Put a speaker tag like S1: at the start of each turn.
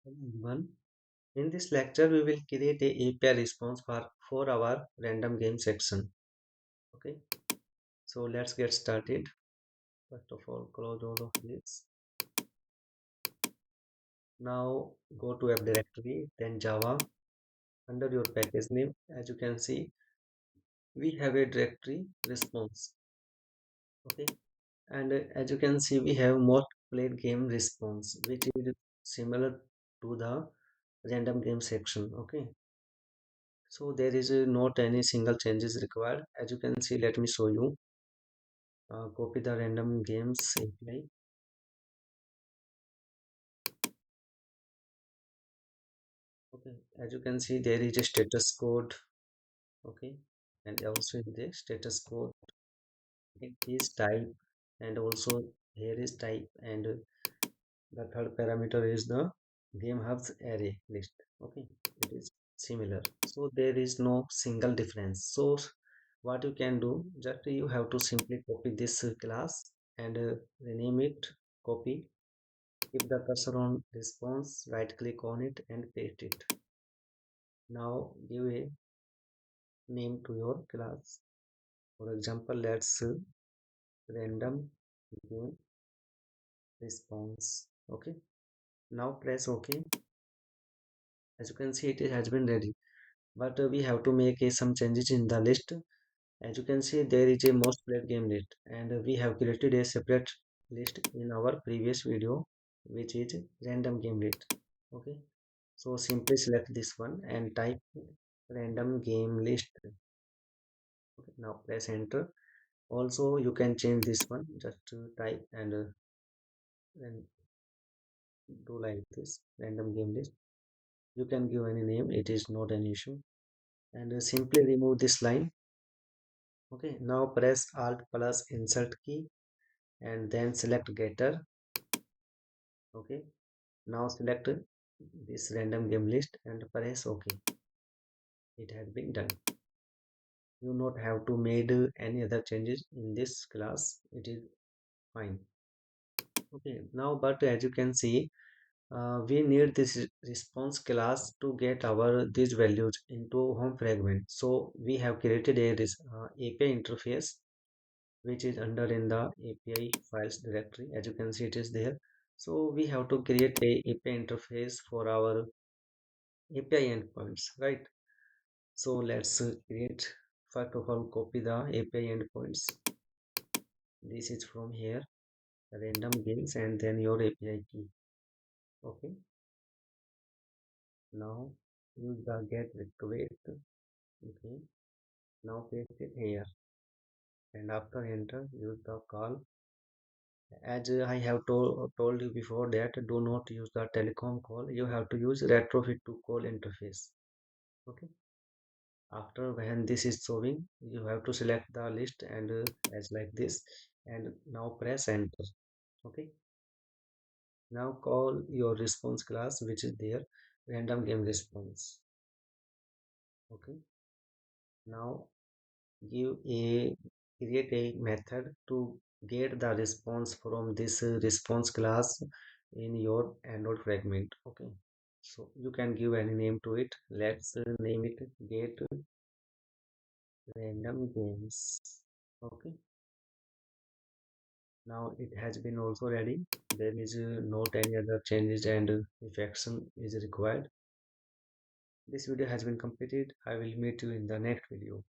S1: Hello everyone. In this lecture, we will create a API response for our random game section. Okay, so let's get started. First of all, close all of this. Now go to app directory, then Java. Under your package name, as you can see, we have a directory response. Okay, and as you can see, we have most played game response, which is similar to the random game section. Okay, so there is not any single changes required. As you can see, let me show you. Copy the random games API. Okay, as you can see, there is a status code. Okay, and also in the status code, it is type, and also here is type, and the third parameter is the game hubs array list. Okay, it is similar. So there is no single difference. So what you can do, just you have to simply copy this class and rename it. Copy. Keep the cursor on response, right click on it and paste it. Now give a name to your class. For example, let's random game response. Okay. Now press OK. As you can see, it has been ready. But we have to make some changes in the list. As you can see, there is a most played game list, and we have created a separate list in our previous video, which is random game list. Okay. So simply select this one and type random game list. Okay, now press enter. Also you can change this one, just to type and then do like this random game list. You can give any name, it is not an issue, and simply remove this line. Okay, now press alt plus insert key and then select getter. Okay, now select this random game list and press OK. It has been done. You not have to made any other changes in this class, it is fine. Okay, now but as you can see, we need this response class to get our these values into home fragment. So we have created a API interface which is under in the API files directory. As you can see, it is there. So we have to create a API interface for our API endpoints, right? So let's create. First of all, copy the API endpoints. This is from here, random games, and then your API key. Okay. Now use the get request. Okay, now paste it here and after enter use the call. As I have told you before that do not use the telecom call, you have to use retrofit to call interface. Okay, after when this is showing, you have to select the list and as like this, and now press enter. Okay, now call your response class which is there, random game response. Okay, now give a create a method to get the response from this response class in your android fragment. Okay, so you can give any name to it. Let's name it get random games. Okay, now it has been also ready. There is not any other changes and effects is required. This video has been completed. I will meet you in the next video.